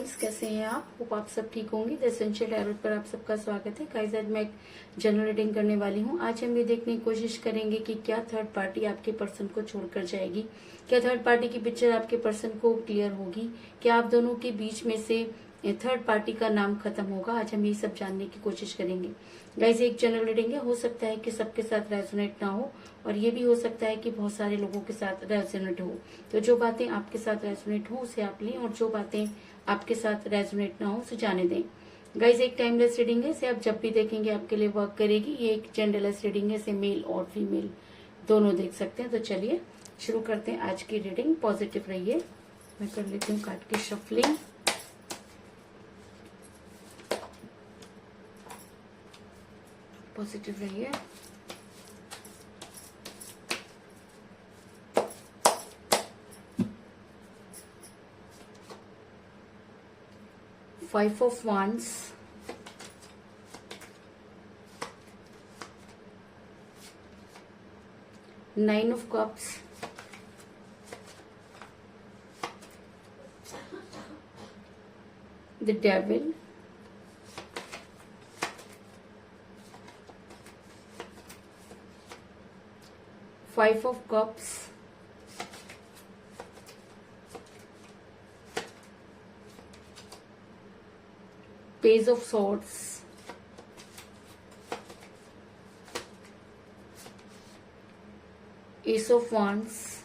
Friends, कैसे हैं आप? होप आप सब ठीक होंगे। द एसेंशियल टैरोट पर आप सबका स्वागत है। गाइस, आज मैं एक जनरल रीडिंग करने वाली हूँ। आज हम ये देखने की कोशिश करेंगे कि क्या थर्ड पार्टी आपके पर्सन को छोड़कर जाएगी, क्या थर्ड पार्टी की पिक्चर आपके पर्सन को क्लियर होगी, क्या आप दोनों के बीच में से थर्ड पार्टी का नाम खत्म होगा। आज हम ये सब जानने की कोशिश करेंगे। गाइस, एक जनरल रीडिंग है, हो सकता है कि सबके साथ रेजोनेट ना हो और ये भी हो सकता है कि बहुत सारे लोगों के साथ रेजोनेट हो। तो जो बातें आपके साथ रेजोनेट हो उसे आप लें और जो बातें आपके साथ रेजोनेट ना हो उसे जाने दें। गाइस, एक टाइमलेस रीडिंग है, इसे आप जब भी देखेंगे आपके लिए वर्क करेगी। ये एक जेंडरलेस रीडिंग है, इसे मेल और फीमेल दोनों देख सकते हैं। तो चलिए शुरू करते हैं आज की रीडिंग। पॉजिटिव रहिए। मैं कर लेती हूँ कार्ड की शफलिंग। पॉजिटिव रहिए। Five of Wands, Nine of Cups, the Devil, Five of Cups, Page of Swords, Ace of Wands,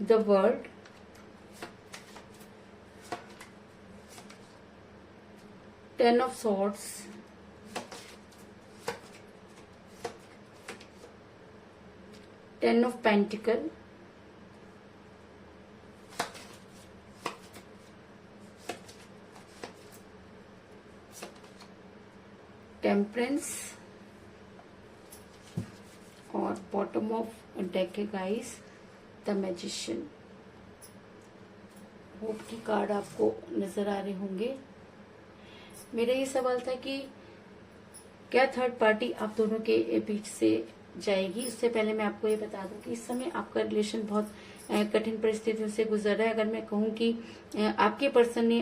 the World, Ten of Swords, Ten of Pentacles, temperance और bottom of deck है guys the magician. Hope की card आपको नजर आ रहे होंगे। मेरा ये सवाल था कि क्या थर्ड पार्टी आप दोनों के बीच से जाएगी। उससे पहले मैं आपको ये बता दूं कि इस समय आपका रिलेशन बहुत कठिन परिस्थितियों से गुजर रहा है। अगर मैं कहूँ कि आपके पर्सन ने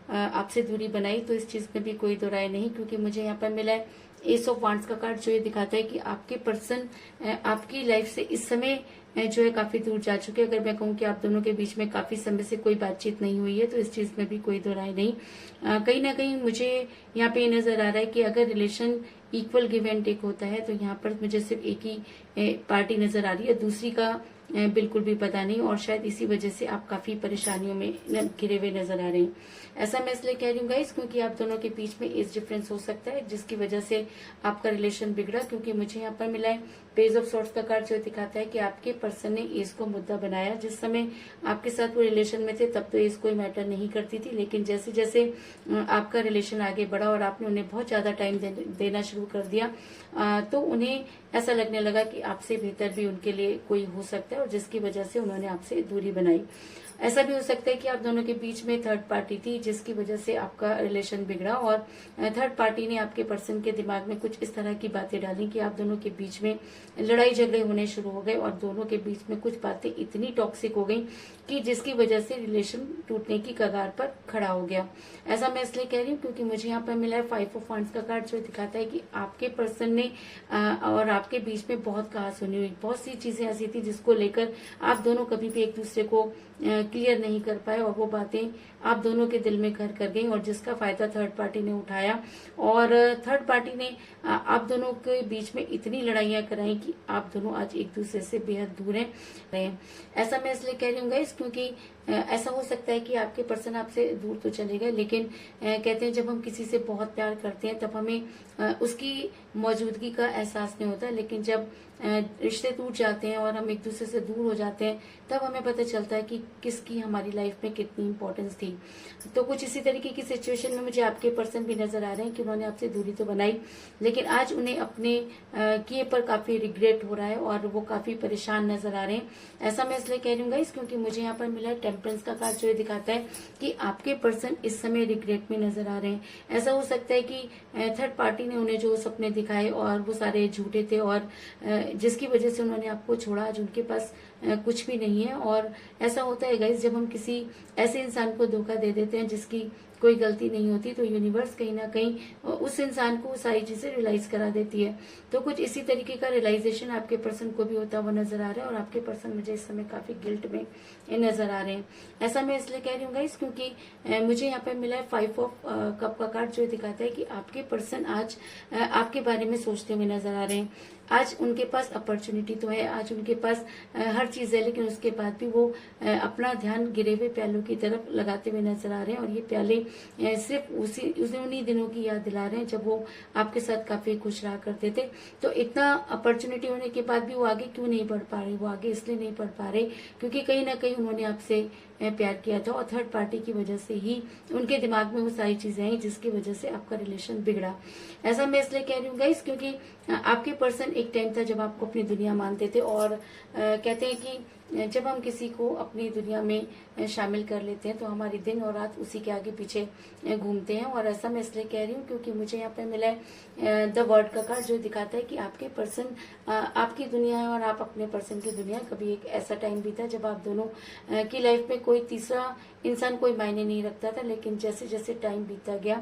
आपसे दूरी बनाई तो इस चीज में भी कोई दो राय नहीं, क्योंकि मुझे यहाँ पर मिला है एस ऑफ वांड्स का कार्ड, जो ये दिखाता है कि आपके पर्सन आपकी लाइफ से इस समय जो है काफी दूर जा चुके हैं। अगर मैं कहूँ कि आप दोनों के बीच में काफी समय से कोई बातचीत नहीं हुई है तो इस चीज में भी कोई दो राय नहीं। कहीं ना कहीं मुझे यहाँ पे ये नजर आ रहा है कि अगर relation equal give and take होता है तो यहाँ पर मुझे सिर्फ एक ही पार्टी नजर आ रही है, दूसरी का बिल्कुल भी पता नहीं, और शायद इसी वजह से आप काफी परेशानियों में घिरे हुए नजर आ रहे हैं। ऐसा मैं इसलिए कह रही हूँ गाइस क्योंकि आप दोनों के बीच में एज डिफरेंस हो सकता है जिसकी वजह से आपका रिलेशन बिगड़ा। क्योंकि मुझे यहाँ पर मिला है पेज ऑफ सॉर्ट्स का कार्ड, जो दिखाता है कि आपके पर्सन ने एज को मुद्दा बनाया। जिस समय आपके साथ वो रिलेशन में थे तब तो एज कोई मैटर नहीं करती थी, लेकिन जैसे जैसे आपका रिलेशन आगे बढ़ा और आपने उन्हें बहुत ज्यादा टाइम देना शुरू कर दिया तो उन्हें ऐसा लगने लगा कि आपसे बेहतर भी उनके लिए कोई हो सकता है, और जिसकी वजह से उन्होंने आपसे दूरी बनाई। ऐसा भी हो सकता है कि आप दोनों के बीच में थर्ड पार्टी थी जिसकी वजह से आपका रिलेशन बिगड़ा और थर्ड पार्टी ने आपके पर्सन के दिमाग में कुछ इस तरह की बातें डाली कि आप दोनों के बीच में लड़ाई झगड़े होने शुरू हो गए और दोनों के बीच में कुछ बातें इतनी टॉक्सिक हो गई कि जिसकी वजह से रिलेशन टूटने की कगार पर खड़ा हो गया। ऐसा मैं इसलिए कह रही हूँ क्योंकि मुझे यहाँ पर मिला है फाइव ऑफ वांड्स का कार्ड, जो दिखाता है कि आपके पर्सन ने और आपके बीच में बहुत कहासुनी हुई। बहुत सी चीजें ऐसी थी जिसको लेकर आप दोनों कभी भी एक दूसरे को क्लियर नहीं कर पाए और वो बातें आप दोनों के दिल में घर कर गई और जिसका फायदा थर्ड पार्टी ने उठाया और थर्ड पार्टी ने आप दोनों के बीच में इतनी लड़ाइयां कराई कि आप दोनों आज एक दूसरे से बेहद दूर हैं। ऐसा मैं इसलिए कह रही हूँ गाइस क्योंकि ऐसा हो सकता है कि आपके पर्सन आपसे दूर तो चले गए, लेकिन कहते हैं जब हम किसी से बहुत प्यार करते हैं तब हमें उसकी मौजूदगी का एहसास नहीं होता, लेकिन जब रिश्ते टूट जाते हैं और हम एक दूसरे से दूर हो जाते हैं, तब हमें पता चलता है कि किसकी हमारी लाइफ में कितनी इंपॉर्टेंस थी। तो कुछ इसी तरीके की सिचुएशन में मुझे आपके पर्सन भी नजर आ रहे हैं कि उन्होंने आपसे दूरी तो बनाई, लेकिन आज उन्हें अपने किए पर काफी रिग्रेट हो रहा है और वो काफी परेशान नजर आ रहे हैं। ऐसा मैं इसलिए कह रही हूँ गाइस क्योंकि मुझे यहाँ पर मिला है टेम्परेंस का कार्ड, जो ये दिखाता है कि आपके पर्सन इस समय रिग्रेट में नजर आ रहे हैं। ऐसा हो सकता है कि थर्ड पार्टी ने उन्हें जो सपने दिखाए और वो सारे झूठे थे और जिसकी वजह से उन्होंने आपको छोड़ा, आज उनके पास कुछ भी नहीं है। और ऐसा होता है गाइस, जब हम किसी ऐसे इंसान को धोखा दे देते हैं जिसकी कोई गलती नहीं होती, तो यूनिवर्स कहीं ना कहीं उस इंसान को सारी चीजें रियलाइज करा देती है। तो कुछ इसी तरीके का रियलाइजेशन आपके पर्सन को भी होता हुआ नजर आ रहा है और आपके पर्सन मुझे इस समय काफी गिल्ट में नजर आ रहे हैं। ऐसा मैं इसलिए कह रही हूँ गाइस क्योंकि मुझे यहाँ पे मिला है 5 ऑफ कप का कार्ड, जो दिखाता है कि आपके पर्सन आज आपके बारे में सोचते हुए नजर आ रहे हैं। आज उनके पास अपॉर्चुनिटी तो है, आज उनके पास हर चीज है, लेकिन उसके बाद भी वो अपना ध्यान गिरे हुए प्यालों की तरफ लगाते हुए नजर आ रहे हैं। और ये प्याले सिर्फ उन्हीं दिनों की याद दिला रहे हैं जब वो आपके साथ काफी खुश रहा करते थे। तो इतना अपॉर्चुनिटी होने के बाद भी वो आगे क्यों नहीं बढ़ पा रहे? वो आगे इसलिए नहीं बढ़ पा रहे क्योंकि कहीं ना कहीं उन्होंने आपसे प्यार किया था और थर्ड पार्टी की वजह से ही उनके दिमाग में वो सारी चीजें आई जिसकी वजह से आपका रिलेशन बिगड़ा। ऐसा मैं इसलिए कह रही हूँ गाइस क्योंकि आपके पर्सन एक टाइम था जब आपको अपनी दुनिया मानते थे और कहते हैं कि जब हम किसी को अपनी दुनिया में शामिल कर लेते हैं तो हमारी दिन और रात उसी के आगे पीछे घूमते हैं। और ऐसा मैं इसलिए कह रही हूँ क्योंकि मुझे यहाँ पे मिला है द वर्ड का कार्ड, जो दिखाता है कि आपके पर्सन आपकी दुनिया है और आप अपने पर्सन की दुनिया। कभी एक ऐसा टाइम भी था जब आप दोनों की लाइफ में कोई तीसरा इंसान कोई मायने नहीं रखता था, लेकिन जैसे जैसे टाइम बीतता गया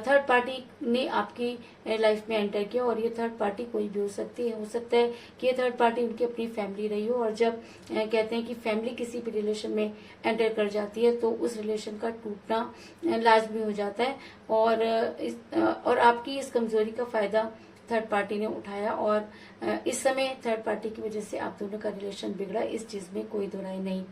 थर्ड पार्टी ने आपकी लाइफ में एंटर किया। और ये थर्ड पार्टी कोई भी हो सकती है, हो सकता है कि ये थर्ड पार्टी उनकी अपनी फैमिली रही हो। और जब कहते हैं कि फैमिली किसी भी रिलेशन में एंटर कर जाती है तो उस रिलेशन का टूटना लाजमी हो जाता है। और आपकी इस कमजोरी का फायदा थर्ड पार्टी ने उठाया और इस समय थर्ड पार्टी की वजह से आप दोनों का रिलेशन बिगड़ा, इस चीज में कोई दो राय नहीं।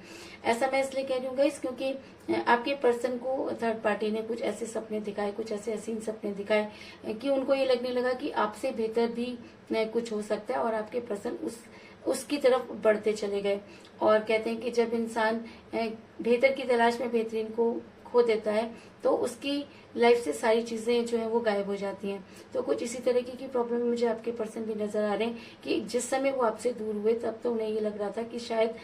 ऐसा मैं इसलिए कह रही हूँ गाइस क्योंकि आपके पर्सन को थर्ड पार्टी ने कुछ ऐसे सपने दिखाए, कुछ ऐसे हसीन सपने दिखाए कि उनको ये लगने लगा कि आपसे बेहतर भी कुछ हो सकता है और आपके पर्सन उसकी तरफ बढ़ते चले गए। और कहते हैं कि जब इंसान बेहतर की तलाश में बेहतरीन को खो देता है तो उसकी लाइफ से सारी चीजें जो है वो गायब हो जाती हैं। तो कुछ इसी तरीके की प्रॉब्लम मुझे आपके पर्सन भी नजर आ रहे हैं कि जिस समय वो आपसे दूर हुए तब तो उन्हें ये लग रहा था कि शायद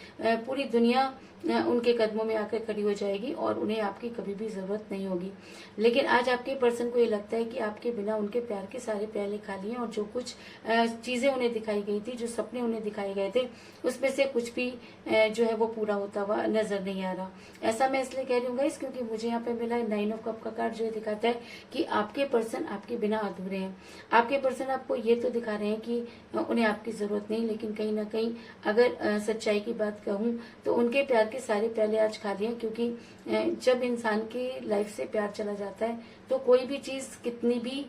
पूरी दुनिया उनके कदमों में आकर खड़ी हो जाएगी और उन्हें आपकी कभी भी जरूरत नहीं होगी। लेकिन आज आपके पर्सन को ये लगता है कि आपके बिना उनके प्यार के सारे प्याले खाली हैं और जो कुछ चीजें उन्हें दिखाई गई थी, जो सपने उन्हें दिखाए गए थे, उसमें से कुछ भी जो है वो पूरा होता हुआ नजर नहीं आ रहा। ऐसा मैं इसलिए कह रही हूँ गाइस क्योंकि मुझे यहाँ पे मिला है 9 ऑफ कप का कार्ड, जो दिखाता है कि आपके पर्सन आपके बिना अधूरे हैं। आपके पर्सन आपको ये तो दिखा रहे हैं कि उन्हें आपकी जरूरत नहीं, लेकिन कहीं ना कहीं अगर सच्चाई की बात कहूँ तो उनके प्यार के सारे प्याले आज खाली हैं। क्योंकि जब इंसान की लाइफ से प्यार चला जाता है तो कोई भी चीज कितनी भी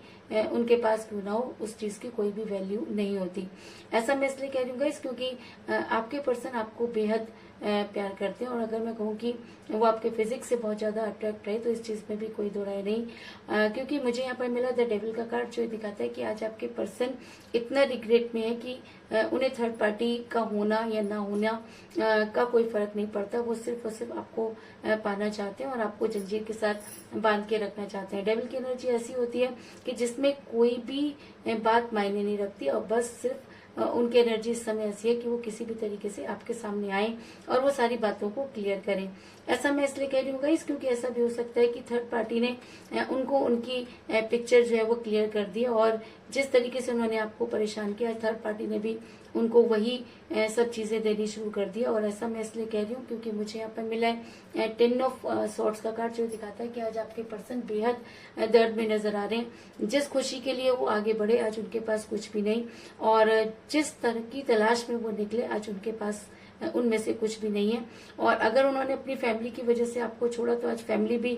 उनके पास क्यों ना हो, उस चीज की कोई भी वैल्यू नहीं होती। ऐसा मैं इसलिए कह रही हूँ गाइस क्योंकि आपके पर्सन आपको बेहद प्यार करते हैं और अगर मैं कहूँ कि वो आपके फिजिक्स से बहुत ज्यादा अट्रैक्ट है तो इस चीज में भी कोई दो राय नहीं। क्योंकि मुझे यहाँ पर मिला द डेविल का कार्ड, जो दिखाता है कि आज आपके पर्सन इतना रिग्रेट में है कि उन्हें थर्ड पार्टी का होना या ना होना का कोई फर्क नहीं पड़ता। वो सिर्फ और सिर्फ आपको पाना चाहते हैं और आपको जंजीर के साथ बांध के रखना चाहते हैं। डेविल की एनर्जी ऐसी होती है कि जिसमें कोई भी बात मायने नहीं रखती और बस सिर्फ उनकी एनर्जी इस समय ऐसी है कि वो किसी भी तरीके से आपके सामने आए और वो सारी बातों को क्लियर करें। ऐसा मैं इसलिए कह रही हूँ गाइस क्योंकि ऐसा भी हो सकता है कि थर्ड पार्टी ने उनको उनकी पिक्चर जो है वो क्लियर कर दी और जिस तरीके से उन्होंने आपको परेशान किया थर्ड पार्टी ने भी उनको वही सब चीजें देनी शुरू कर दिया। और ऐसा मैं इसलिए कह रही हूँ क्योंकि मुझे यहाँ पर मिला है 10 ऑफ सॉर्ड्स का कार्ड, जो दिखाता है कि आज आपके पर्सन बेहद दर्द में नजर आ रहे हैं। जिस खुशी के लिए वो आगे बढ़े आज उनके पास कुछ भी नहीं और जिस तरह की तलाश में वो निकले आज उनके पास उनमें से कुछ भी नहीं है। और अगर उन्होंने अपनी फैमिली की वजह से आपको छोड़ा तो आज फैमिली भी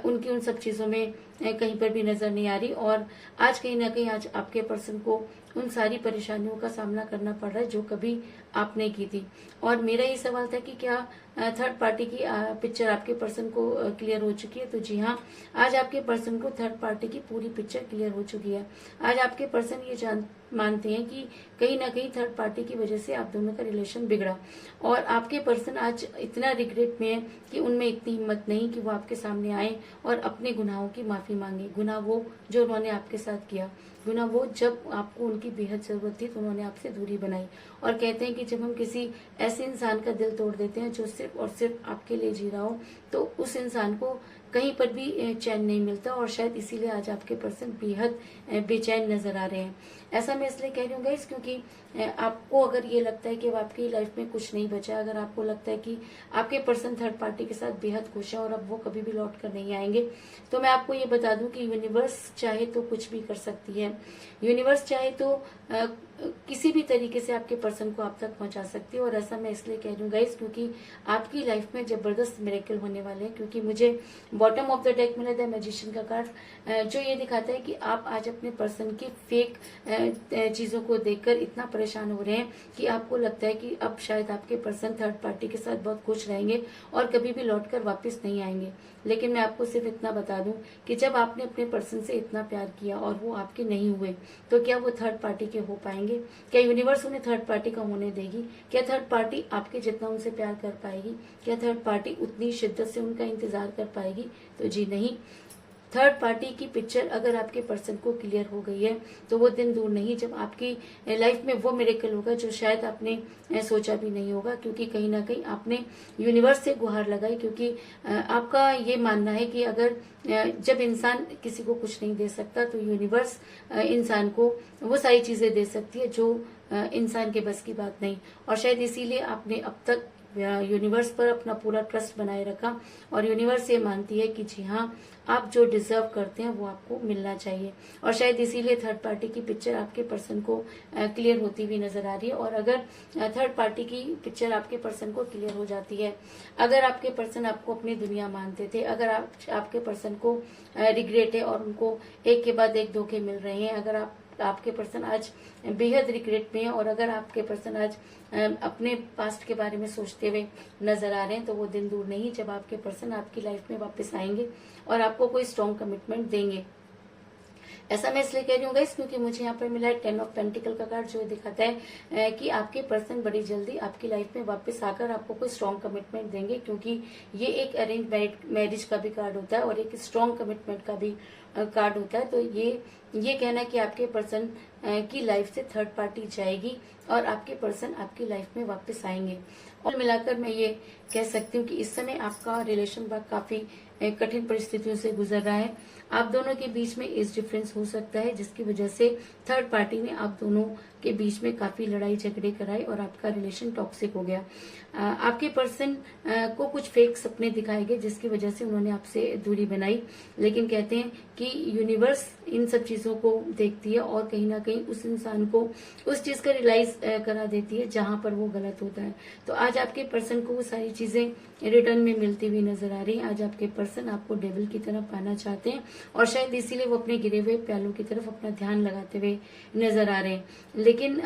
उनकी उन सब चीजों में कहीं पर भी नजर नहीं आ रही और आज कहीं ना कहीं आज आपके पर्सन को उन सारी परेशानियों का सामना करना पड़ रहा है जो कभी आपने की थी। और मेरा ये सवाल था कि क्या थर्ड पार्टी की पिक्चर आपके पर्सन को क्लियर हो चुकी है? तो जी हाँ, आज आपके पर्सन को थर्ड पार्टी की पूरी पिक्चर क्लियर हो चुकी है। आज आपके पर्सन ये मानते हैं कि कहीं ना कहीं थर्ड पार्टी की वजह से आप दोनों का रिलेशन बिगड़ा, और आपके पर्सन आज इतना रिग्रेट में है कि उनमें इतनी हिम्मत नहीं कि वो आपके सामने आए और अपने गुनाहों की माफी मांगे। गुनाह वो जो उन्होंने आपके साथ किया, गुनाह वो जब आपको उनकी बेहद जरूरत थी तो उन्होंने आपसे दूरी बनाई। और कहते हैं कि जब हम किसी ऐसे इंसान का दिल तोड़ देते हैं जो सिर्फ और सिर्फ आपके लिए जी रहा हो, तो उस इंसान को कहीं पर भी चैन नहीं मिलता, और शायद इसीलिए आज आपके पर्सन बेहद बेचैन नजर आ रहे हैं। ऐसा मैं इसलिए कह रही हूँ गाइस, क्योंकि आपको अगर ये लगता है कि अब आपकी लाइफ में कुछ नहीं बचा, अगर आपको लगता है कि आपके पर्सन थर्ड पार्टी के साथ बेहद खुश है और अब वो कभी भी लौट कर नहीं आएंगे, तो मैं आपको ये बता दूं कि यूनिवर्स चाहे तो कुछ भी कर सकती है। यूनिवर्स चाहे तो किसी भी तरीके से आपके पर्सन को आप तक पहुंचा सकती है। और ऐसा मैं इसलिए कह रही हूँ गाइस, क्योंकि आपकी लाइफ में जबरदस्त मिरेकल होने वाले हैं। क्योंकि मुझे बॉटम ऑफ द डेक मिला द मैजिशियन का कार्ड, जो ये दिखाता है कि आप आज अपने पर्सन की फेक चीजों को देखकर इतना परेशान हो रहे हैं कि आपको लगता है कि अब शायद आपके पर्सन थर्ड पार्टी के साथ बहुत खुश रहेंगे और कभी भी लौटकर वापस नहीं आएंगे। लेकिन मैं आपको सिर्फ इतना बता दूं कि जब आपने अपने पर्सन से इतना प्यार किया और वो आपके नहीं हुए, तो क्या वो थर्ड पार्टी के हो पाएंगे? क्या यूनिवर्स उन्हें थर्ड पार्टी का होने देगी? क्या थर्ड पार्टी आपके जितना उनसे प्यार कर पाएगी? क्या थर्ड पार्टी उतनी शिद्दत से उनका इंतजार कर पाएगी? तो जी नहीं। थर्ड पार्टी की पिक्चर अगर आपके पर्सन को क्लियर हो गई है, तो वो दिन दूर नहीं जब आपकी लाइफ में वो मिरेकल होगा जो शायद आपने सोचा भी नहीं होगा। क्योंकि कहीं ना कहीं आपने यूनिवर्स से गुहार लगाई, क्योंकि आपका ये मानना है कि अगर जब इंसान किसी को कुछ नहीं दे सकता, तो यूनिवर्स इंसान को वो सारी चीजें दे सकती है जो इंसान के बस की बात नहीं। और शायद इसीलिए आपने अब तक यूनिवर्स पर अपना पूरा ट्रस्ट बनाए रखा, और यूनिवर्स ये मानती है कि जी हाँ, आप जो डिजर्व करते हैं वो आपको मिलना चाहिए। और शायद इसीलिए थर्ड पार्टी की पिक्चर आपके पर्सन को क्लियर होती हुई नजर आ रही है। और अगर थर्ड पार्टी की पिक्चर आपके पर्सन को क्लियर हो जाती है, अगर आपके पर्सन आपको अपनी दुनिया मानते थे, अगर आपके पर्सन को रिग्रेट है और उनको एक के बाद एक धोखे मिल रहे हैं, अगर आपके पर्सन आज बेहद रिग्रेट में है, और अगर आपके पर्सन आज अपने पास्ट के बारे में सोचते हुए नजर आ रहे हैं, तो वो दिन दूर नहीं जब आपके पर्सन आपकी लाइफ में वापस आएंगे और आपको कोई स्ट्रॉन्ग कमिटमेंट देंगे। ऐसा मैं इसलिए कह रही हूँ गाइस, क्योंकि मुझे यहाँ पर मिला है 10 ऑफ पेंटिकल का कार्ड, जो दिखाता है कि आपके पर्सन बड़ी जल्दी आपकी लाइफ में वापस आकर आपको कोई स्ट्रॉन्ग कमिटमेंट देंगे। क्योंकि ये एक अरेंज मैरिज का भी कार्ड होता है और एक स्ट्रॉन्ग कमिटमेंट का भी कार्ड होता है। तो ये कहना कि आपके पर्सन की लाइफ से थर्ड पार्टी जाएगी और आपके पर्सन आपकी लाइफ में वापस आएंगे। और मिलाकर मैं ये कह सकती हूँ कि इस समय आपका रिलेशन काफी कठिन परिस्थितियों से गुजर रहा है। आप दोनों के बीच में एज डिफरेंस हो सकता है, जिसकी वजह से थर्ड पार्टी ने आप दोनों के बीच में काफी लड़ाई झगड़े कराए और आपका रिलेशन टॉक्सिक हो गया। आपके पर्सन को कुछ फेक सपने दिखाए गए, जिसकी वजह से उन्होंने आपसे दूरी बनाई। लेकिन कहते हैं कि यूनिवर्स इन सब चीजों को देखती है और कहीं ना कहीं उस इंसान को उस चीज का रियलाइज करा देती है जहां पर वो गलत होता है। तो आज आपके पर्सन को वो सारी चीजें रिटर्न में मिलती हुई नजर आ रही है। आज आपके पर्सन आपको डेविल की तरफ पाना चाहते हैं और शायद इसीलिए वो अपने गिरे हुए प्यालों की तरफ अपना ध्यान लगाते हुए नजर आ रहे हैं। लेकिन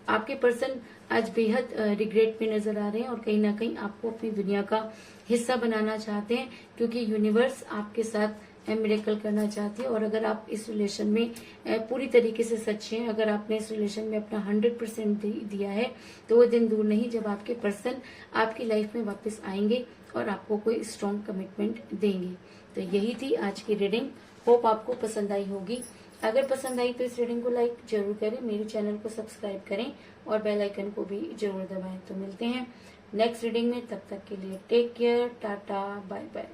आपके पर्सन आज बेहद रिग्रेट में नजर आ रहे हैं और कहीं ना कहीं आपको अपनी दुनिया का हिस्सा बनाना चाहते हैं, क्योंकि यूनिवर्स आपके साथ मिरेकल करना चाहती है। और अगर आप इस रिलेशन में पूरी तरीके से सच्चे हैं, अगर आपने इस रिलेशन में अपना 100% दिया है, तो वो दिन दूर नहीं जब आपके पर्सन आपकी लाइफ में वापस आएंगे और आपको कोई स्ट्रॉन्ग कमिटमेंट देंगे। तो यही थी आज की रीडिंग। होप आपको पसंद आई होगी। अगर पसंद आई तो इस रीडिंग को लाइक जरूर करें, मेरे चैनल को सब्सक्राइब करें और बेल आइकन को भी जरूर दबाएं। तो मिलते हैं नेक्स्ट रीडिंग में, तब तक के लिए take care, tata, bye bye.